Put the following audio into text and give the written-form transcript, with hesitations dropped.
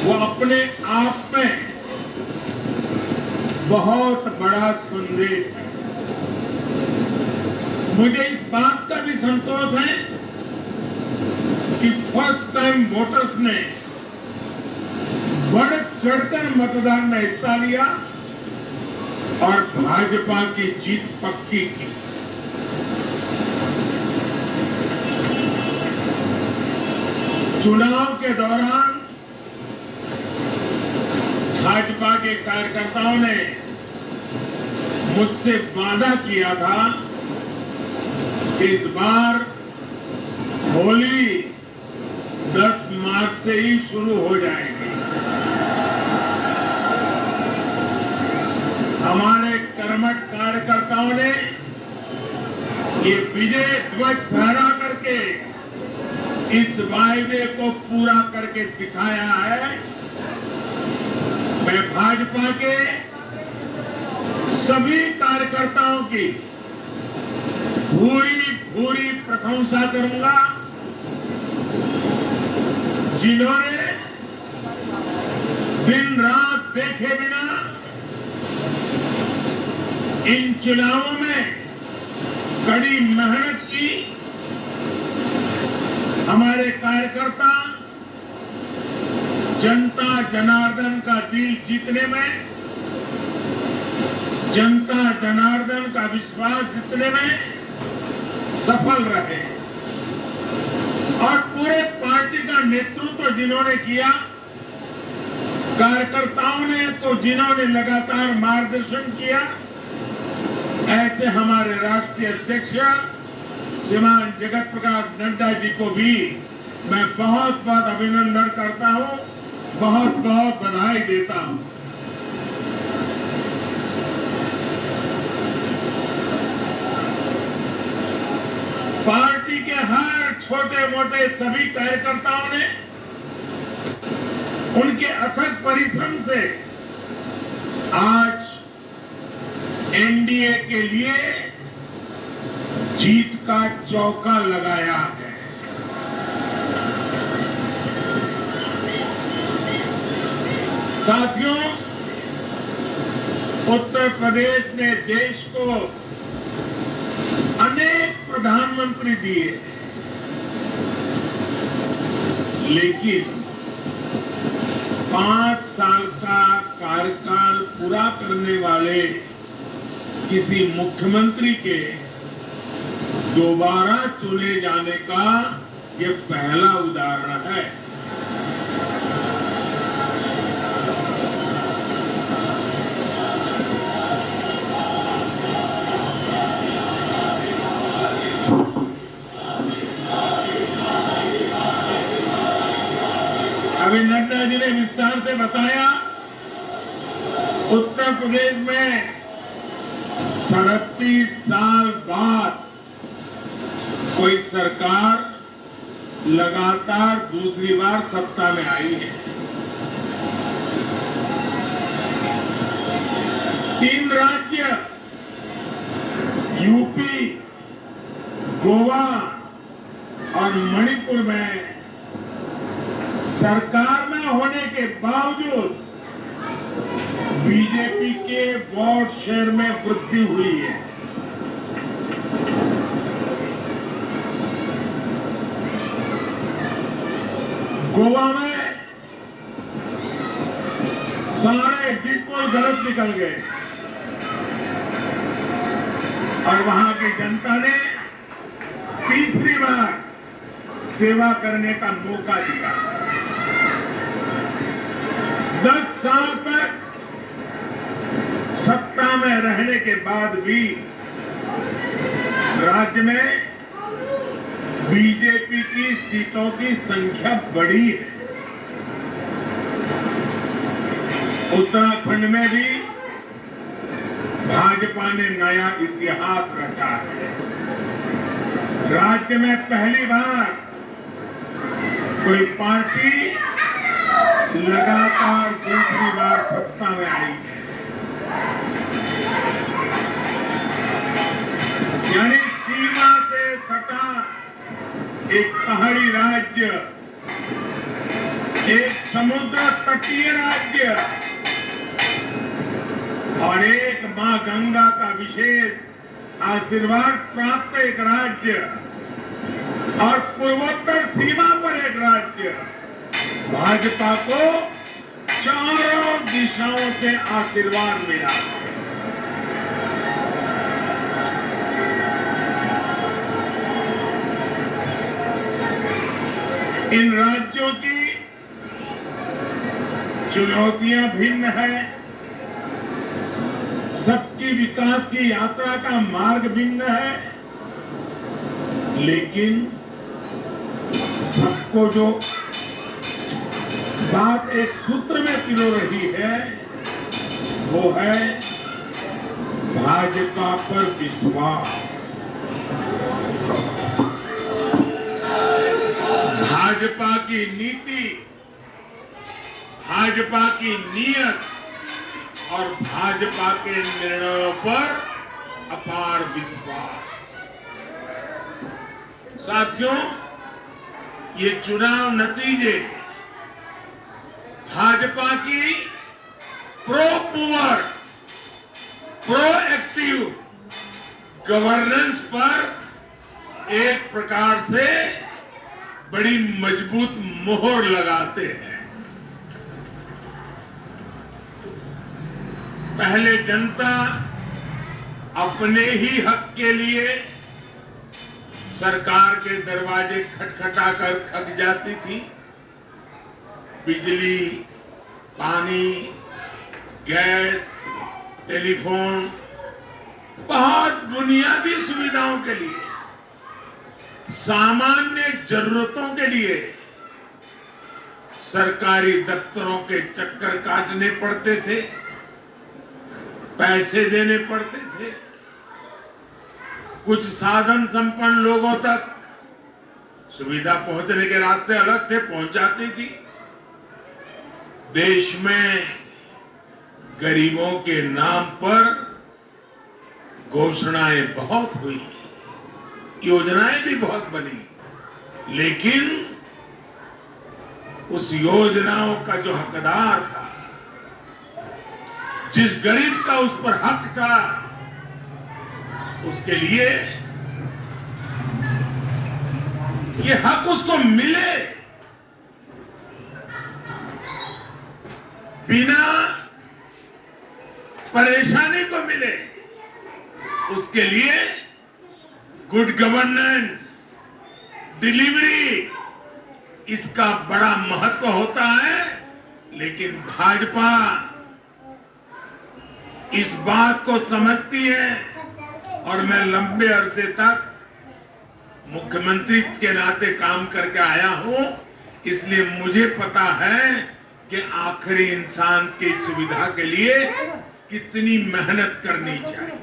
वो अपने आप में बहुत बड़ा संदेश है। मुझे इस बात का भी संतोष है कि फर्स्ट टाइम वोटर्स ने बढ़ चढ़कर मतदान में हिस्सा लिया और भाजपा की जीत पक्की की। चुनाव के दौरान भाजपा के कार्यकर्ताओं ने मुझसे वादा किया था कि इस बार होली 10 मार्च से ही शुरू हो जाएगी। हमारे कर्मठ कार्यकर्ताओं ने ये विजय ध्वज फहरा करके इस वायदे को पूरा करके दिखाया है। मैं भाजपा के सभी कार्यकर्ताओं की पूरी प्रशंसा करूंगा, जिन्होंने दिन रात देखे बिना इन चुनावों में कड़ी मेहनत की। हमारे कार्यकर्ता जनता जनार्दन का दिल जीतने में, जनता जनार्दन का विश्वास जीतने में सफल रहे और पूरे पार्टी का नेतृत्व जिन्होंने किया, कार्यकर्ताओं ने तो जिन्होंने लगातार मार्गदर्शन किया, ऐसे हमारे राष्ट्रीय अध्यक्ष श्रीमान जगत प्रकाश नड्डा जी को भी मैं बहुत बहुत अभिनंदन करता हूं, बहुत बहुत बधाई देता हूं। पार्टी के हर छोटे मोटे सभी कार्यकर्ताओं ने उनके अथक परिश्रम से आज एनडीए के लिए जीत का चौका लगाया है। साथियों, उत्तर प्रदेश ने देश को अनेक प्रधानमंत्री दिए, लेकिन 5 साल का कार्यकाल पूरा करने वाले किसी मुख्यमंत्री के दोबारा चुने जाने का ये पहला उदाहरण है। अभी नड्डा जी ने विस्तार से बताया, उत्तर प्रदेश में 37 साल बाद कोई सरकार लगातार दूसरी बार सत्ता में आई है। 3 राज्य यूपी, गोवा और मणिपुर में सरकार में होने के बावजूद बीजेपी के वोट शेयर में वृद्धि हुई है। गोवा में सारे एग्जिट पोल गलत निकल गए और वहां की जनता ने तीसरी बार सेवा करने का मौका दिया। 10 साल तक सत्ता में रहने के बाद भी राज्य में बीजेपी की सीटों की संख्या बढ़ी है। उत्तराखंड में भी भाजपा ने नया इतिहास रचा है। राज्य में पहली बार कोई पार्टी लगातार दूसरी बार सत्ता में आई है। यानी सीमा से सटा एक पहाड़ी राज्य एक समुद्र तटीय राज्य और एक मां गंगा का विशेष आशीर्वाद प्राप्त एक राज्य और पूर्वोत्तर सीमा पर एक राज्य। भाजपा को चारों दिशाओं से आशीर्वाद मिला। इन राज्यों की चुनौतियां भिन्न है, सबकी विकास की यात्रा का मार्ग भिन्न है, लेकिन सबको जो बात एक सूत्र में पिरो रही है वो है भाजपा पर विश्वास। भाजपा की नीति, भाजपा की नीयत और भाजपा के निर्णयों पर अपार विश्वास। साथियों, ये चुनाव नतीजे भाजपा की प्रो एक्टिव गवर्नेंस पर एक प्रकार से बड़ी मजबूत मोहर लगाते हैं। पहले जनता अपने ही हक के लिए सरकार के दरवाजे खटखटाकर थक जाती थी। बिजली, पानी, गैस, टेलीफोन, बहुत बुनियादी सुविधाओं के लिए, सामान्य जरूरतों के लिए सरकारी दफ्तरों के चक्कर काटने पड़ते थे, पैसे देने पड़ते थे। कुछ साधन संपन्न लोगों तक सुविधा पहुंचने के रास्ते अलग थे, पहुंच जाती थी। देश में गरीबों के नाम पर घोषणाएं बहुत हुई, योजनाएं भी बहुत बनी, लेकिन उस योजनाओं का जो हकदार था, जिस गरीब का उस पर हक था, उसके लिए ये हक उसको मिले बिना परेशानी को मिले, उसके लिए गुड गवर्नेंस, डिलीवरी, इसका बड़ा महत्व होता है। लेकिन भाजपा इस बात को समझती है और मैं लंबे अरसे तक मुख्यमंत्री के नाते काम करके आया हूं, इसलिए मुझे पता है कि आखिरी इंसान की सुविधा के लिए कितनी मेहनत करनी चाहिए।